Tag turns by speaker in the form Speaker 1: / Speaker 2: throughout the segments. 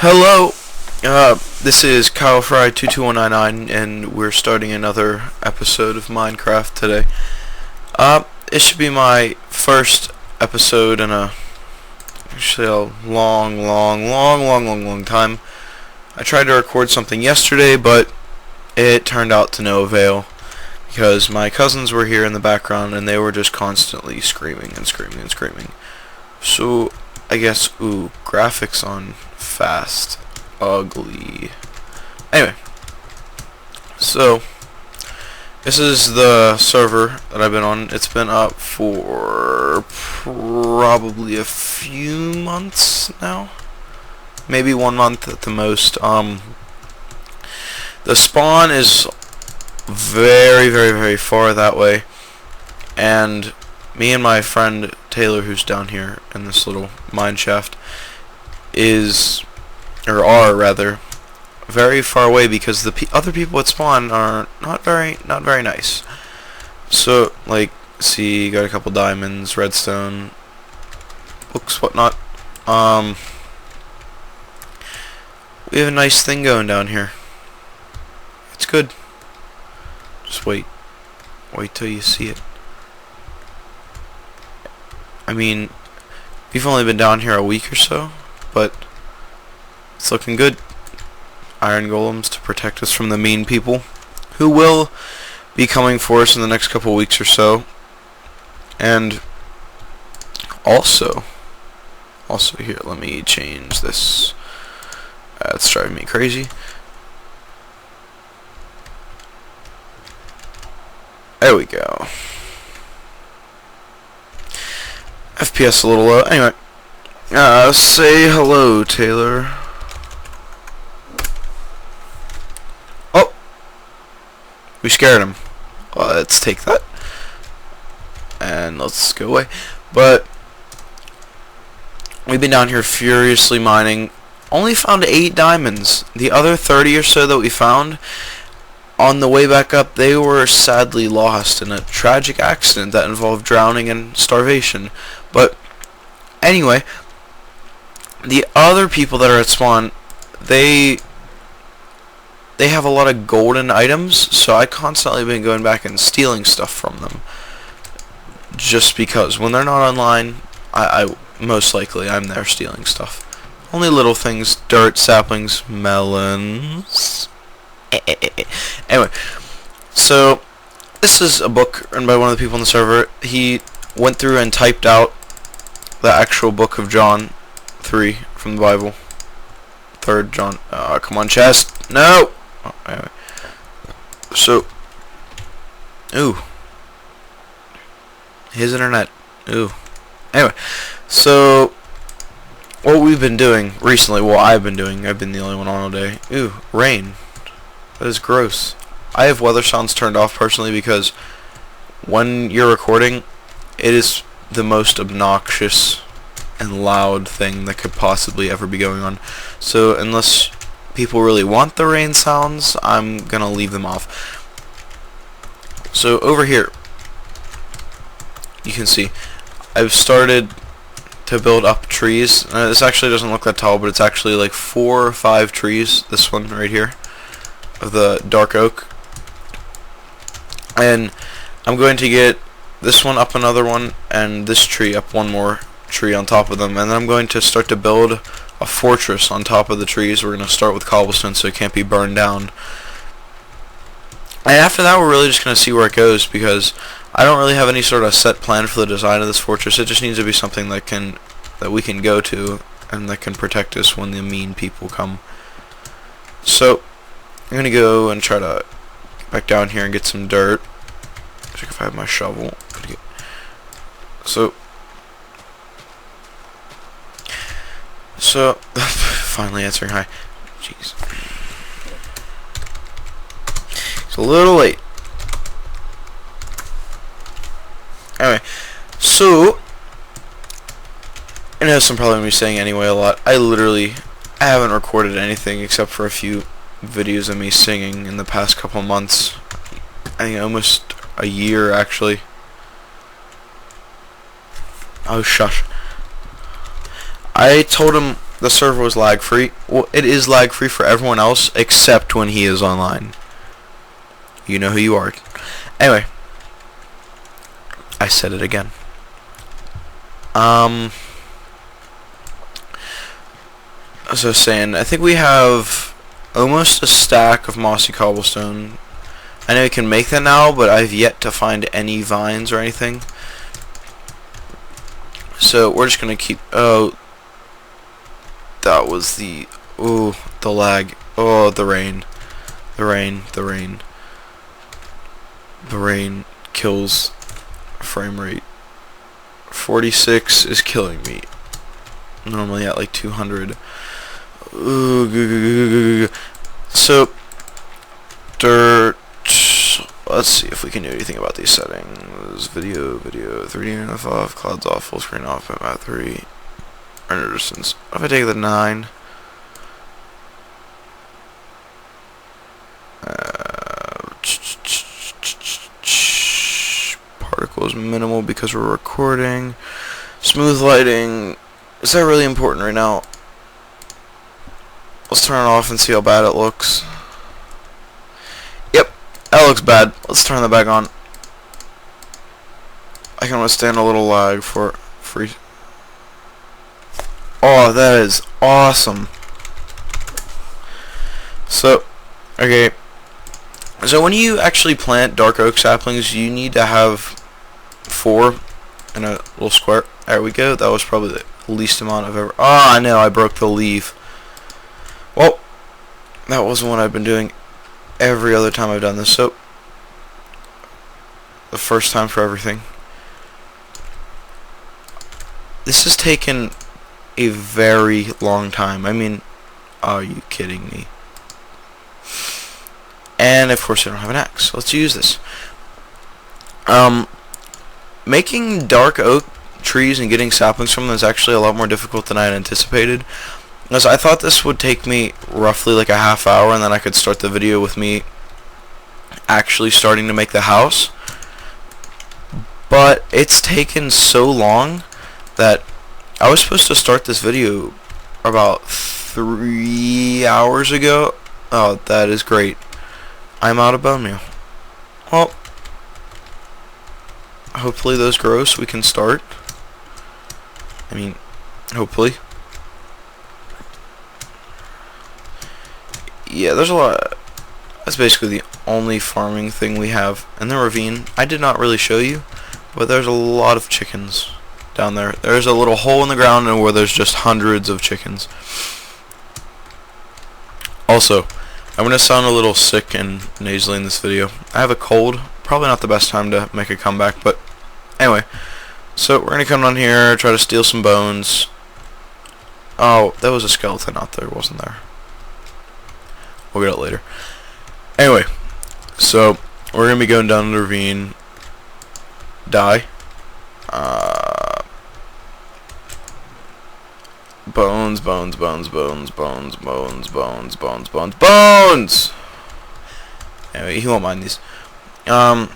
Speaker 1: Hello, this is Kyle Fry 22199, and we're starting another episode of Minecraft today. It should be my first episode in actually a long time. I tried to record something yesterday, but it turned out to no avail because my cousins were here in the background and they were just constantly screaming and screaming and screaming. So I guess, graphics on fast. Ugly. Anyway. So, this is the server that I've been on. It's been up for probably a few months now. Maybe 1 month at the most. The spawn is very far that way. And me and my friend Taylor, who's down here in this little mine shaft, are rather very far away because the other people at spawn are not very nice. So, like, see, got a couple diamonds, redstone, books, whatnot. We have a nice thing going down here. It's good. Just wait till you see it. I mean, we've only been down here a week or so, but it's looking good. Iron golems to protect us from the mean people who will be coming for us in the next couple weeks or so. And also here, let me change this. It's driving me crazy. There we go. FPS a little low. Anyway, say hello, Taylor. Oh, we scared him. Let's take that and let's go away. But we've been down here furiously mining. Only found 8 diamonds. The other 30 or so that we found, on the way back up, they were sadly lost in a tragic accident that involved drowning and starvation. But anyway, the other people that are at spawn, they have a lot of golden items, so I constantly been going back and stealing stuff from them. Just because when they're not online, I most likely I'm there stealing stuff. Only little things: dirt, saplings, melons. Anyway, so this is a book written by one of the people on the server. He went through and typed out the actual book of John 3 from the Bible. 3rd John. Come on, chest. No! Oh, anyway. So, his internet. Anyway, so what we've been doing recently, I've been the only one on all day. Rain. That is gross. I have weather sounds turned off personally because when you're recording, it is the most obnoxious and loud thing that could possibly ever be going on. So unless people really want the rain sounds, I'm gonna leave them off. So over here, you can see I've started to build up trees. This actually doesn't look that tall, but it's actually like 4 or 5 trees. This one right here, of the dark oak. And I'm going to get this one up another one, and this tree up one more tree on top of them. And then I'm going to start to build a fortress on top of the trees. We're going to start with cobblestone so it can't be burned down. And after that, we're really just going to see where it goes, because I don't really have any sort of set plan for the design of this fortress. It just needs to be something that we can go to and that can protect us when the mean people come. So I'm going to go and try to get back down here and get some dirt. Check if I have my shovel. So finally answering hi. Jeez. It's a little late. Anyway, so I know some probably going to be saying anyway a lot. I haven't recorded anything except for a few videos of me singing in the past couple months. I think almost a year actually. Oh, shush. I told him the server was lag free. Well, it is lag free for everyone else except when he is online. You know who you are. Anyway, I said it again. As I was saying, I think we have almost a stack of mossy cobblestone. I know we can make that now, but I've yet to find any vines or anything. So we're just gonna keep. Oh, that was the. Oh, the lag. Oh, the rain. The rain. The rain. The rain kills frame rate. 46 is killing me. Normally at like 200. Ooh, so dirt. Let's see if we can do anything about these settings. Video, 3D off, clouds off, full screen off, map 3. Render distance. What if I take the 9? Particles minimal because we're recording. Smooth lighting. Is that really important right now? Let's turn it off and see how bad it looks. Yep, that looks bad. Let's turn that back on. I can withstand a little lag for free. Oh, that is awesome. So, okay. So when you actually plant dark oak saplings, you need to have 4 in a little square. There we go. That was probably the least amount I've ever. Oh, I know. I broke the leaf. Well, that wasn't what I've been doing every other time I've done this. So, the first time for everything. This has taken a very long time. I mean, are you kidding me? And of course I don't have an axe. Let's use this. Making dark oak trees and getting saplings from them is actually a lot more difficult than I had anticipated. Because I thought this would take me roughly like a half hour and then I could start the video with me actually starting to make the house. But it's taken so long that I was supposed to start this video about 3 hours ago. Oh, that is great. I'm out of bone meal. Well, hopefully those grow so we can start. I mean, hopefully. Yeah, there's a lot. That's basically the only farming thing we have in the ravine. I did not really show you, but there's a lot of chickens down there. There's a little hole in the ground and where there's just hundreds of chickens. Also, I'm going to sound a little sick and nasally in this video. I have a cold. Probably not the best time to make a comeback, but anyway. So we're going to come down here, try to steal some bones. Oh, there was a skeleton out there, wasn't there? We'll get it later. Anyway, so we're going to be going down the ravine. Die. Bones. Anyway, he won't mind these. I'm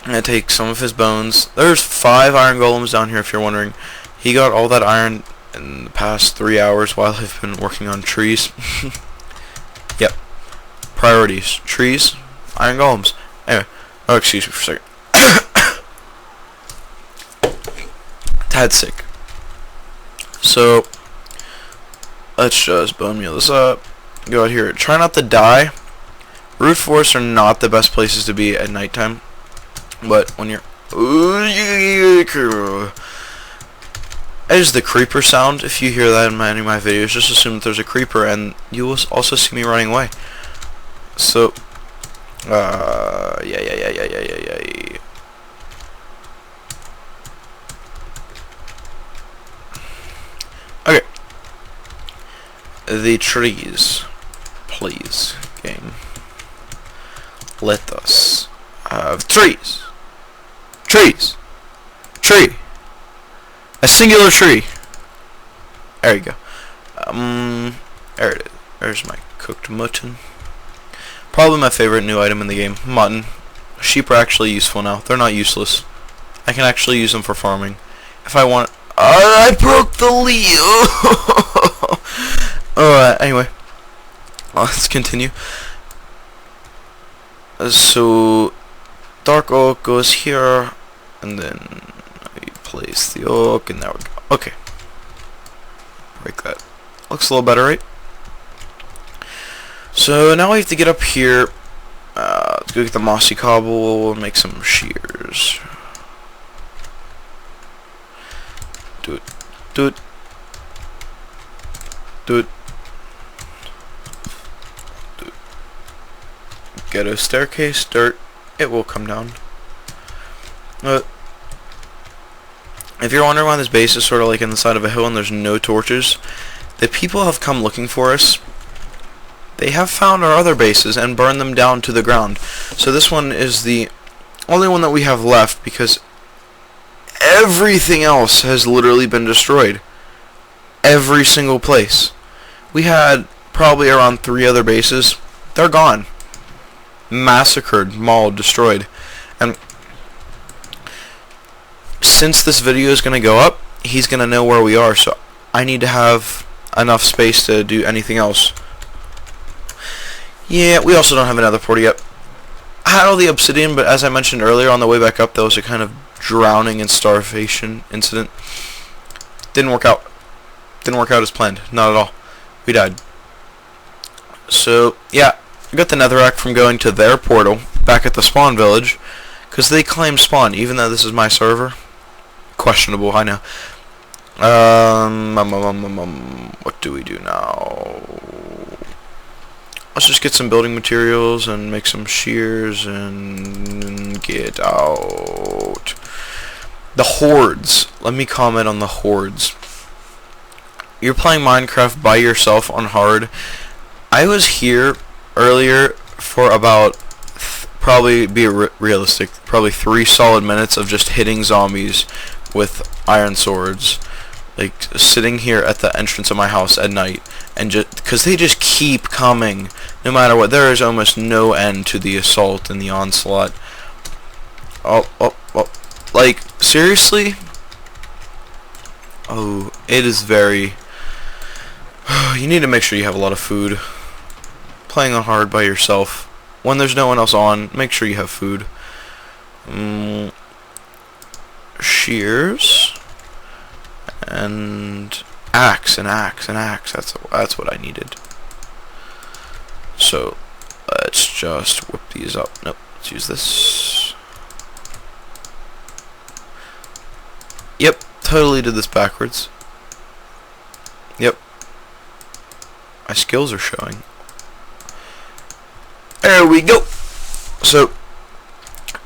Speaker 1: gonna take some of his bones. There's 5 iron golems down here if you're wondering. He got all that iron in the past 3 hours while I've been working on trees. Yep. Priorities. Trees, iron golems. Anyway. Oh, excuse me for a second. Tad sick. So, let's just bone meal this up. Go out here. Try not to die. Root forests are not the best places to be at nighttime. But when you're... That is the creeper sound. If you hear that in any of my videos, just assume that there's a creeper and you will also see me running away. So, yeah. Okay. The trees. Please, game. Let us have trees. Trees. Tree. A singular tree. There you go. There it is. There's my cooked mutton. Probably my favorite new item in the game. Mutton. Sheep are actually useful now. They're not useless. I can actually use them for farming. If I want... I broke the leaf. Alright, anyway. Let's continue. So, dark oak goes here, and then I place the oak, and there we go. Okay. Break that. Looks a little better, right? So, now we have to get up here. Let's go get the mossy cobble and make some shears. Do it. Do it. Do it. Do it. Ghetto staircase, dirt. It will come down. If you're wondering why this base is sort of like in the side of a hill and there's no torches, the people have come looking for us. They have found our other bases and burned them down to the ground. So this one is the only one that we have left because everything else has literally been destroyed. Every single place. We had probably around 3 other bases. They're gone. Massacred, mauled, destroyed. And since this video is going to go up, he's going to know where we are. So I need to have enough space to do anything else. Yeah, we also don't have another portal yet. I had all the obsidian, but as I mentioned earlier, on the way back up, there was a kind of drowning and starvation incident. Didn't work out. Didn't work out as planned. Not at all. We died. So, yeah. I got the netherrack from going to their portal back at the spawn village. Because they claim spawn, even though this is my server. Questionable, I know. What do we do now? Let's just get some building materials and make some shears and get out. The hordes. Let me comment on the hordes. You're playing Minecraft by yourself on hard. I was here earlier for about, probably be realistic, probably 3 solid minutes of just hitting zombies with iron swords. Like, sitting here at the entrance of my house at night, and just because they just keep coming no matter what. There is almost no end to the assault and the onslaught. Oh, like, seriously? Oh, it is very... You need to make sure you have a lot of food. Playing on hard by yourself, when there's no one else on, make sure you have food. Shears and axe. That's what I needed. So let's just whip these up. Nope, let's use this. Yep, totally did this backwards. Yep, my skills are showing. There we go. So,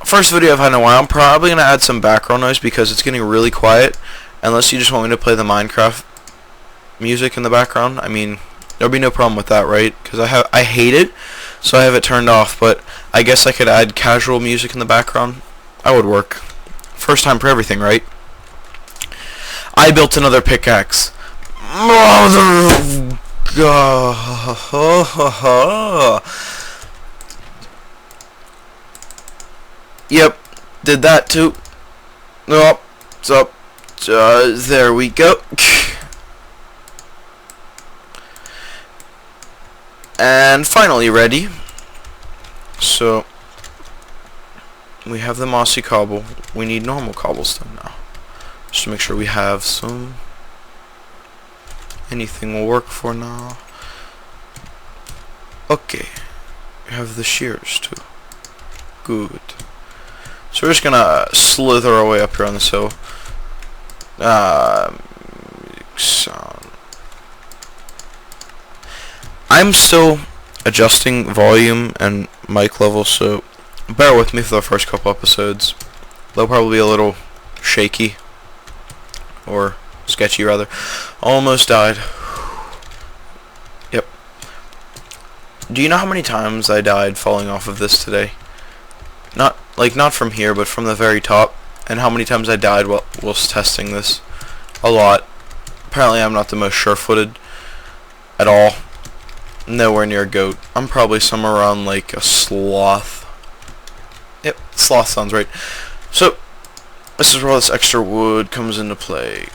Speaker 1: first video I've had in a while. I'm probably going to add some background noise because it's getting really quiet. Unless you just want me to play the Minecraft music in the background. I mean, there'll be no problem with that, right? Because I hate it, so I have it turned off. But I guess I could add casual music in the background. That would work. First time for everything, right? I built another pickaxe. Mother God. Yep, did that too. Oh, so, there we go. And finally ready. So, we have the mossy cobble. We need normal cobblestone now. Just to make sure we have some. Anything will work for now. Okay. We have the shears too. Good. So we're just gonna slither our way up here on this hill. Sound. I'm still adjusting volume and mic level, so bear with me for the first couple episodes. They'll probably be a little shaky, or sketchy rather. Almost died. Yep. Do you know how many times I died falling off of this today? Not from here, but from the very top. And how many times I died whilst testing this? A lot. Apparently I'm not the most sure-footed at all. Nowhere near a goat. I'm probably somewhere around like a sloth. Yep, sloth sounds right. So, this is where all this extra wood comes into play.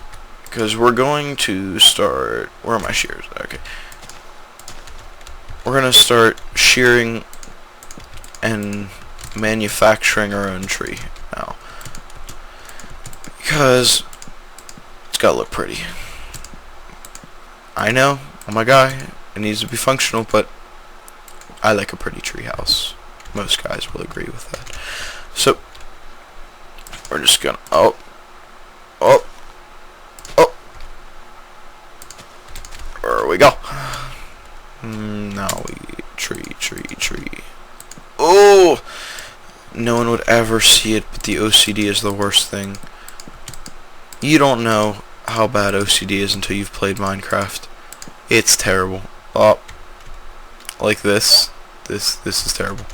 Speaker 1: because we're going to start. Where are my shears? Okay. We're going to start shearing and manufacturing our own tree now, because it's got to look pretty. I know, I'm a guy, it needs to be functional, but I like a pretty tree house. Most guys will agree with that. So we're just gonna there we go. Now we tree. Oh, no one would ever see it, but the OCD is the worst thing. You don't know how bad OCD is until you've played Minecraft. It's terrible. Oh, like this. This is terrible.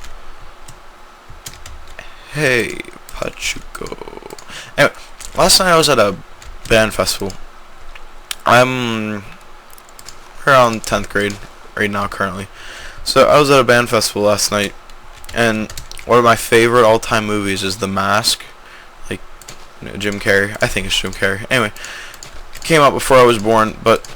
Speaker 1: Hey, Pachuco. Anyway, last night I was at a band festival. I'm around 10th grade right now currently. So I was at a band festival last night, and one of my favorite all-time movies is The Mask. Like, Jim Carrey. I think it's Jim Carrey. Anyway, it came out before I was born, but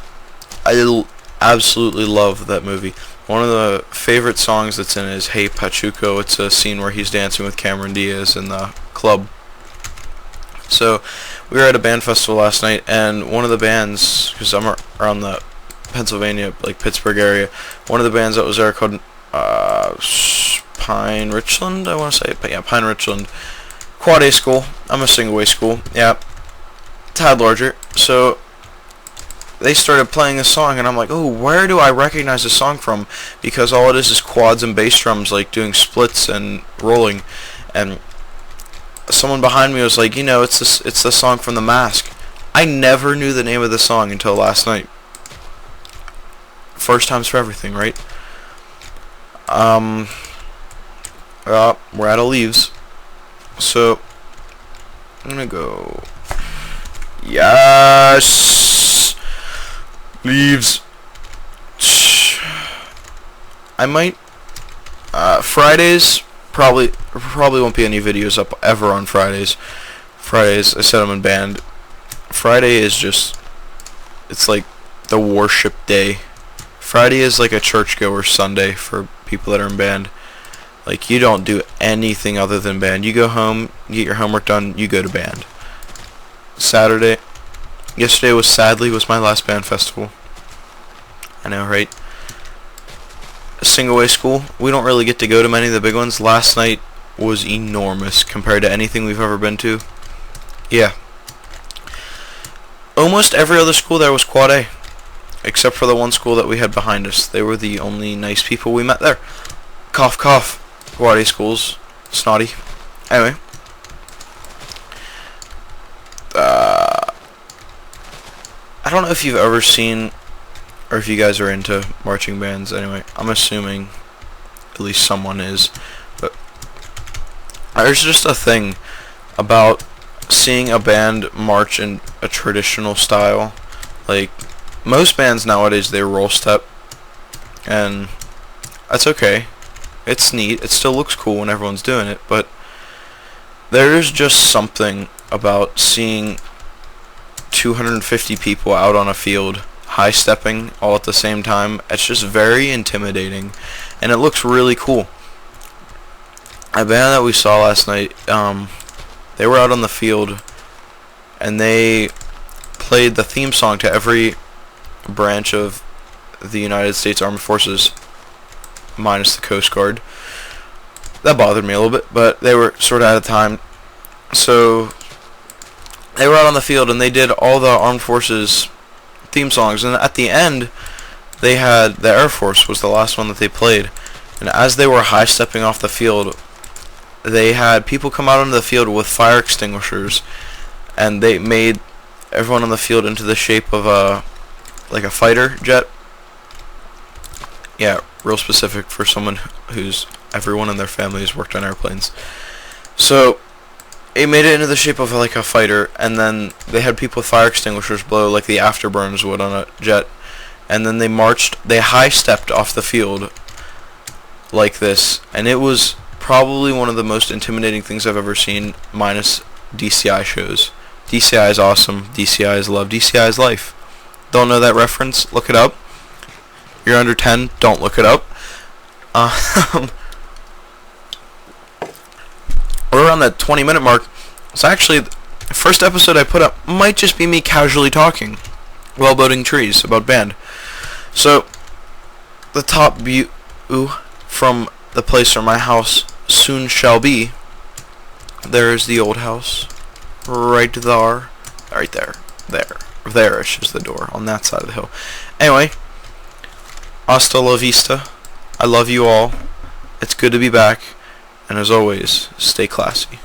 Speaker 1: I absolutely love that movie. One of the favorite songs that's in it is Hey Pachuco. It's a scene where he's dancing with Cameron Diaz in the club. So we were at a band festival last night, and one of the bands, because I'm around the Pennsylvania, like Pittsburgh area, one of the bands that was there called Pine Richland, I want to say, but yeah, Pine Richland. Quad A school. I'm a single A school. Yeah, tad larger. So they started playing a song, and I'm like, oh, where do I recognize this song from? Because all it is quads and bass drums, like doing splits and rolling. And someone behind me was like, you know, it's the song from The Mask. I never knew the name of the song until last night. First times for everything, right? We're out of leaves, so I'm gonna go. Yes, leaves. I might. Fridays probably won't be any videos up ever on Fridays. Fridays, I said I'm in band. Friday is just, it's like the worship day. Friday is like a churchgoer Sunday for people that are in band. Like, you don't do anything other than band. You go home, you get your homework done, you go to band. Yesterday was my last band festival. I know, right? Single A school, we don't really get to go to many of the big ones. Last night was enormous compared to anything we've ever been to. Yeah. Almost every other school there was Quad A, except for the one school that we had behind us. They were the only nice people we met there. Cough, cough. Quad A schools. Snotty. Anyway. I don't know if you've ever seen, or if you guys are into marching bands. Anyway, I'm assuming at least someone is. But there's just a thing about seeing a band march in a traditional style. Like, most bands nowadays, they roll step, and that's okay. It's neat. It still looks cool when everyone's doing it, but there's just something about seeing 250 people out on a field high stepping all at the same time. It's just very intimidating, and it looks really cool. A band that we saw last night, they were out on the field, and they played the theme song to every branch of the United States Armed Forces, minus the Coast Guard. That bothered me a little bit, but they were sort of out of time. So they were out on the field, and they did all the Armed Forces theme songs, and at the end they had the Air Force was the last one that they played. And as they were high stepping off the field, they had people come out onto the field with fire extinguishers, and they made everyone on the field into the shape of a fighter jet. Yeah, real specific for someone who's everyone in their family has worked on airplanes. So it made it into the shape of like a fighter, and then they had people with fire extinguishers blow like the afterburners would on a jet, and then they high stepped off the field like this, and it was probably one of the most intimidating things I've ever seen, minus DCI shows, DCI is awesome. DCI is love. DCI is life. Don't know that reference? Look it up. You're under 10. Don't look it up. We're around that 20-minute mark. So actually, the first episode I put up might just be me casually talking while building trees about band. So, the top view from the place where my house soon shall be. There's the old house. Right there. Right there. There-ish is the door on that side of the hill. Anyway, hasta la vista. I love you all. It's good to be back. And as always, stay classy.